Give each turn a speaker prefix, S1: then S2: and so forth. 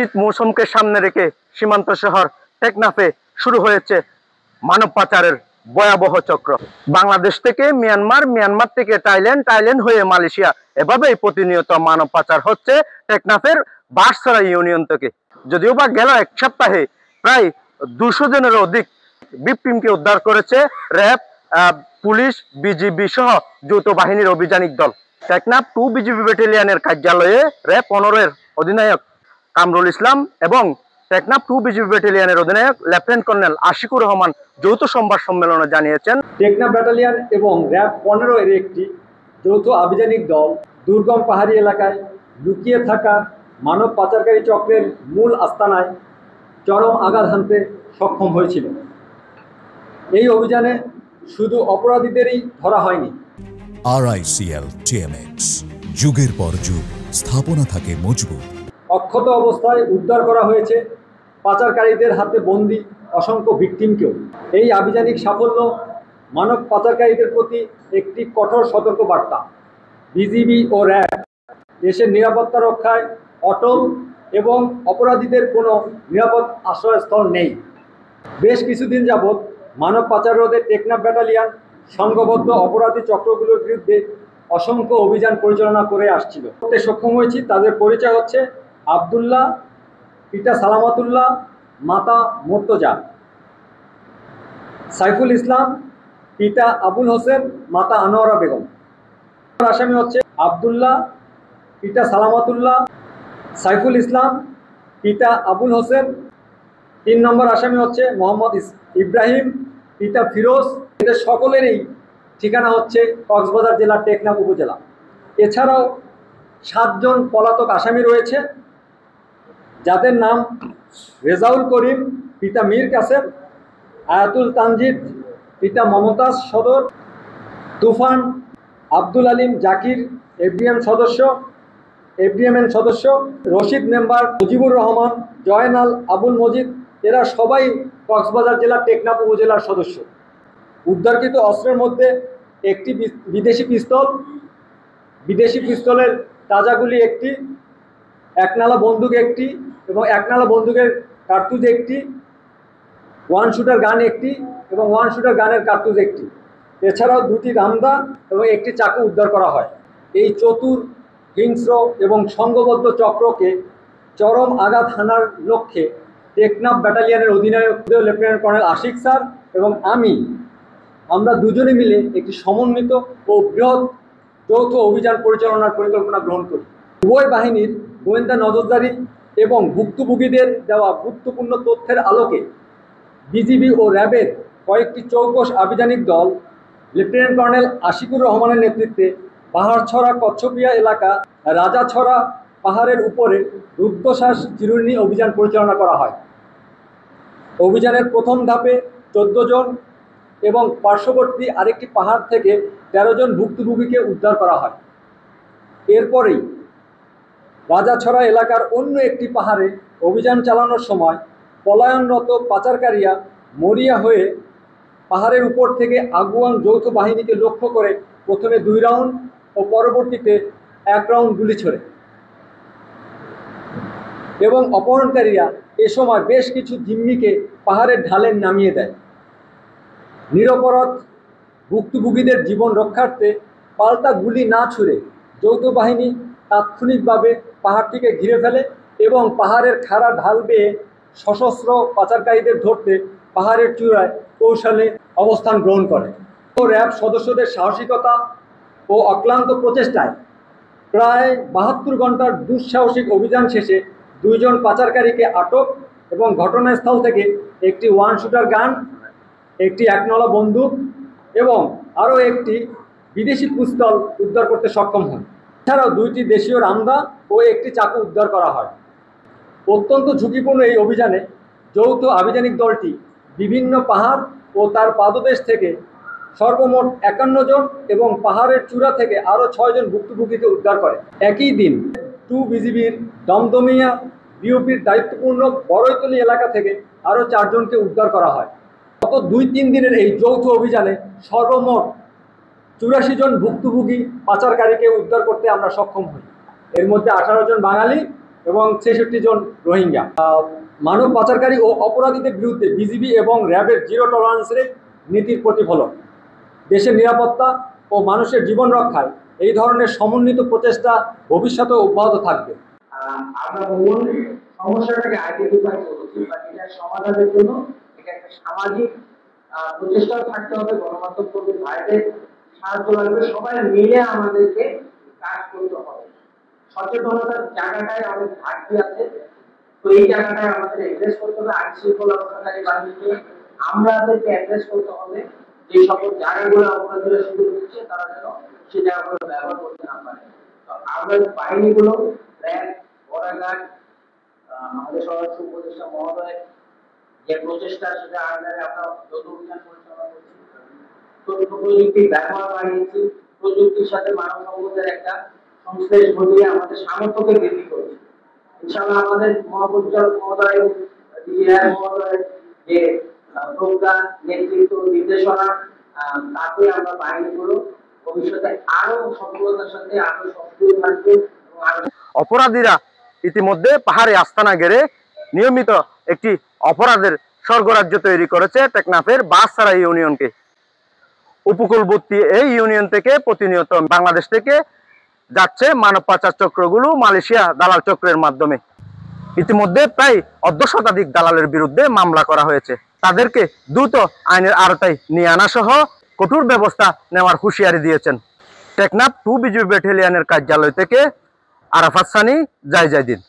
S1: শীত মৌসুমকে সামনে রেখে সীমান্ত শহর টেকনাফে শুরু হয়েছে মানব পাচারের ভয়াবহ চক্র। বাংলাদেশ থেকে মিয়ানমার, মিয়ানমার থেকে থাইল্যান্ড, থাইল্যান্ড হয়ে মালয়েশিয়া, এভাবেই প্রতিনিয়ত মানব পাচার হচ্ছে টেকনাফের বাঁশছড়া ইউনিয়ন থেকে। যদিও বা গেল এক সপ্তাহে প্রায় 200 জনের অধিক ভিকটিমকে উদ্ধার করেছে র্যাব, পুলিশ, বিজিবি সহ যৌথ বাহিনীর অভিযানিক দল। টেকনাফ 2 বিজিবি ব্যাটালিয়নের কার্যালয়ে র্যাব 15-এর অধিনায়ক কামরুল ইসলাম এবং টেকনাফ 2 বিজিবি ব্যাটালিয়নের অধিনায়ক লেফটেন্যান্ট কর্নেল আশিকুর রহমান যৌথ সংবাদ সম্মেলনে জানিয়েছেন,
S2: টেকনাফ ব্যাটালিয়ন এবং র্যাব 15-এর একটি যৌথ অভিযানিক দল দুর্গম পাহাড়ি এলাকায় লুকিয়ে থাকা মানব পাচারকারী চক্রের মূল আস্তানায় চরম আঘাত হানতে সক্ষম হয়েছিল। এই অভিযানে শুধু অপরাধীদেরই ধরা হয়নি।
S3: RICL TMX, যুগের পর যুগ স্থাপনা থাকে মজবুত।
S2: অক্ষত অবস্থায় উদ্ধার করা হয়েছে পাচারকারীদের হাতে বন্দী অসংখ্য ভিকটিমকেও। এই আভিযানিক সাফল্য মানব পাচারকারীদের প্রতি একটি কঠোর সতর্কবার্তা। বিজিবি ও র্যাব দেশের নিরাপত্তা রক্ষায় অটল এবং অপরাধীদের কোনো নিরাপদ আশ্রয়স্থল নেই। বেশ কিছুদিন যাবৎ মানব পাচার রোধে টেকনাফ ব্যাটালিয়ন সংঘবদ্ধ অপরাধী চক্রগুলোর বিরুদ্ধে অসংখ্য অভিযান পরিচালনা করে আসছিল। সক্ষম হয়েছি। তাদের পরিচয় হচ্ছে আবদুল্লাহ, পিতা সালামাতুল্লাহ, মাতা মোর্তজা; সাইফুল ইসলাম, পিতা আবুল হোসেন, মাতা আনোয়ারা বেগম। আসামি হচ্ছে আবদুল্লাহ, পিতা সালামাতুল্লাহ, সাইফুল ইসলাম, পিতা আবুল হোসেন। 3 নম্বর আসামি হচ্ছে মোহাম্মদ ইব্রাহিম, পিতা ফিরোজ। এদের সকলেরই ঠিকানা হচ্ছে কক্সবাজার জেলার টেকনাফ উপজেলা। এছাড়াও 7 জন পলাতক আসামি রয়েছে, যাদের নাম রেজাউল করিম, পিতা মীর কাসেম; আয়াতুল তানজিদ, পিতা মমতাজ সদর; তুফান, আব্দুল আলিম জাকির এফডিএম সদস্য; রশিদ মেম্বার, মুজিবুর রহমান, জয়নাল, আবুল মজিদ। এরা সবাই কক্সবাজার জেলার টেকনাফ উপজেলার সদস্য। উদ্ধারকৃত অস্ত্রের মধ্যে একটি বিদেশি পিস্তলের তাজাগুলি একটি, একনালা বন্দুক একটি এবং একনালা বন্দুকের কার্তুজ একটি, 1 শুটার গান একটি এবং 1 শুটার গানের কার্তুজ একটি। এছাড়াও 2টি রামদা এবং একটি চাকু উদ্ধার করা হয়। এই চতুর, হিংস্র এবং সংঘবদ্ধ চক্রকে চরম আঘাত হানার লক্ষ্যে টেকনাফ ব্যাটালিয়নের অধিনায়ক লেফটেন্যান্ট কর্নেল আশিক স্যার এবং আমরা দুজনে মিলে একটি সমন্বিত ও বৃহৎ যৌথ অভিযান পরিচালনার পরিকল্পনা গ্রহণ করি। উভয় বাহিনীর গোয়েন্দা নজরদারি এবং ভুক্তভোগীদের দেওয়া গুরুত্বপূর্ণ তথ্যের আলোকে বিজিবি ও র্যাবের কয়েকটি চৌকস আভিযানিক দল লেফটেন্যান্ট কর্নেল আশিকুর রহমানের নেতৃত্বে পাহাড়ছড়া কচ্ছপিয়া এলাকা, রাজাছড়া পাহাড়ের উপরে রুদ্ধশ্বাস চিরুনি অভিযান পরিচালনা করা হয়। অভিযানের প্রথম ধাপে 14 জন এবং পার্শ্ববর্তী আরেকটি পাহাড় থেকে 13 জন ভুক্তভোগীকে উদ্ধার করা হয়। এরপরেই রাজাছড়া এলাকার অন্য একটি পাহাড়ে অভিযান চালানোর সময় পলায়নরত পাচারকারীরা মরিয়া হয়ে পাহাড়ের উপর থেকে আগুয়ান যৌথ বাহিনীকে লক্ষ্য করে প্রথমে 2 রাউন্ড ও পরবর্তীতে 1 রাউন্ড গুলি ছোড়ে এবং অপহরণকারীরা এ সময় বেশ কিছু জিম্মিকে পাহাড়ের ঢালে নামিয়ে দেয়। নিরপরাধ ভুক্তভোগীদের জীবন রক্ষার্থে পাল্টা গুলি না ছুড়ে যৌথ বাহিনী তাৎক্ষণিকভাবে পাহাড়টিকে ঘিরে ফেলে এবং পাহাড়ের খাড়া ঢাল বেয়ে সশস্ত্র পাচারকারীদের ধরতে পাহাড়ের চূড়ায় কৌশলে অবস্থান গ্রহণ করে। র্যাব সদস্যদের সাহসিকতা ও অক্লান্ত প্রচেষ্টায় প্রায় 72 ঘন্টার দুঃসাহসিক অভিযান শেষে 2 জন পাচারকারীকে আটক এবং ঘটনাস্থল থেকে একটি 1 শুটার গান, একটি একনলা বন্দুক এবং আরও একটি বিদেশি পিস্তল উদ্ধার করতে সক্ষম হন। এছাড়াও 2টি দেশীয় রামদা ও একটি চাকু উদ্ধার করা হয়। অত্যন্ত ঝুঁকিপূর্ণ এই অভিযানে যৌথ আভিযানিক দলটি বিভিন্ন পাহাড় ও তার পাদদেশ থেকে সর্বমোট 51 জন এবং পাহাড়ের চূড়া থেকে আরও 6 জন ভুক্তভোগীকে উদ্ধার করে। একই দিন 2 বিজিবির দমদমিয়া বিওপির দায়িত্বপূর্ণ বড়ইতলি এলাকা থেকে আরও 4 জনকে উদ্ধার করা হয়। গত 2-3 দিনের এই যৌথ অভিযানে সর্বমোট 84 জন ভুক্তভোগী পাচারকারীকে উদ্ধার করতে আমরা সক্ষম হই। এর মধ্যে 18 জন বাঙালি এবং 66 জন রোহিঙ্গা। মানব পাচারকারী ও অপরাধীদের বিরুদ্ধে বিজিবি এবং র্যাবের জিরো টলারেন্সের নীতির প্রতিফলন। দেশের নিরাপত্তা ও মানুষের জীবন রক্ষায় এই ধরনের সমন্বিত প্রচেষ্টা ভবিষ্যতে অব্যাহত থাকবে।
S4: আমরা মূল সমস্যাটাকে আইডেন্টিফাই করেছি, বা এটার সমাধানের জন্য এটা একটা সামাজিক প্রচেষ্টাও থাকতে হবে, গণমাধ্যম কর্মী ভাইদের সাহায্য লাগবে, সবাই মিলে আমাদেরকে কাজ করতে হবে। সচেতনতার জায়গাটায় আমাদের ঘাটতি আছে, তো এই জায়গাটায় আমাদের অ্যাড্রেস করতে হবে। আইন শৃঙ্খলাকারী বাহিনীকে আমাদেরকে অ্যাড্রেস করতে হবে যে সকল জায়গাগুলো অপরাধীরা সুযোগ দিচ্ছে তারা যেন সে জায়গাগুলো ব্যবহার করতে না পারে। আমরা বাহিনীগুলো র্যাব, বর্ডার, আমাদের স্বরাষ্ট্র উপদেষ্টা মহোদয় যে প্রচেষ্টা, সেটা আন্ডারে আমরা যৌথ অভিযান পরিচালনা করছি, তথ্য প্রযুক্তির ব্যবহার বাড়িয়েছি, প্রযুক্তির সাথে মানব সম্পদের একটা সংশ্লেষ ঘটিয়ে আমাদের সামর্থ্যকে বৃদ্ধি করেছি। ইনশাআল্লাহ আমাদের মহাপরিচালক মহোদয়, ডিজিআর মহোদয় যে প্রজ্ঞা, নেতৃত্ব, নির্দেশনা, তাতে আমরা বাহিনীগুলো ভবিষ্যতে আরো সফলতার সাথে আরো সক্রিয় থাকবে।
S1: অপরাধীরা ইতিমধ্যে পাহাড়ে আস্তানা গেড়ে নিয়মিত একটি অপরাধের স্বর্গরাজ্য তৈরি করেছে টেকনাফের বাসছাড়া ইউনিয়নকে। উপকূলবর্তী এই ইউনিয়ন থেকে প্রতিনিয়ত বাংলাদেশ থেকে যাচ্ছে মানব পাচার চক্রগুলো মালয়েশিয়া দালাল চক্রের মাধ্যমে। ইতিমধ্যে প্রায় ১০ শতাধিক দালালের বিরুদ্ধে মামলা করা হয়েছে। তাদেরকে দ্রুত আইনের আওতায় নিয়ে আনা সহ কঠোর ব্যবস্থা নেওয়ার হুঁশিয়ারি দিয়েছেন। টেকনাফ 2 বিজিবি ব্যাটালিয়নের কার্যালয় থেকে আরাফাত সানি, জয় জয় দিন।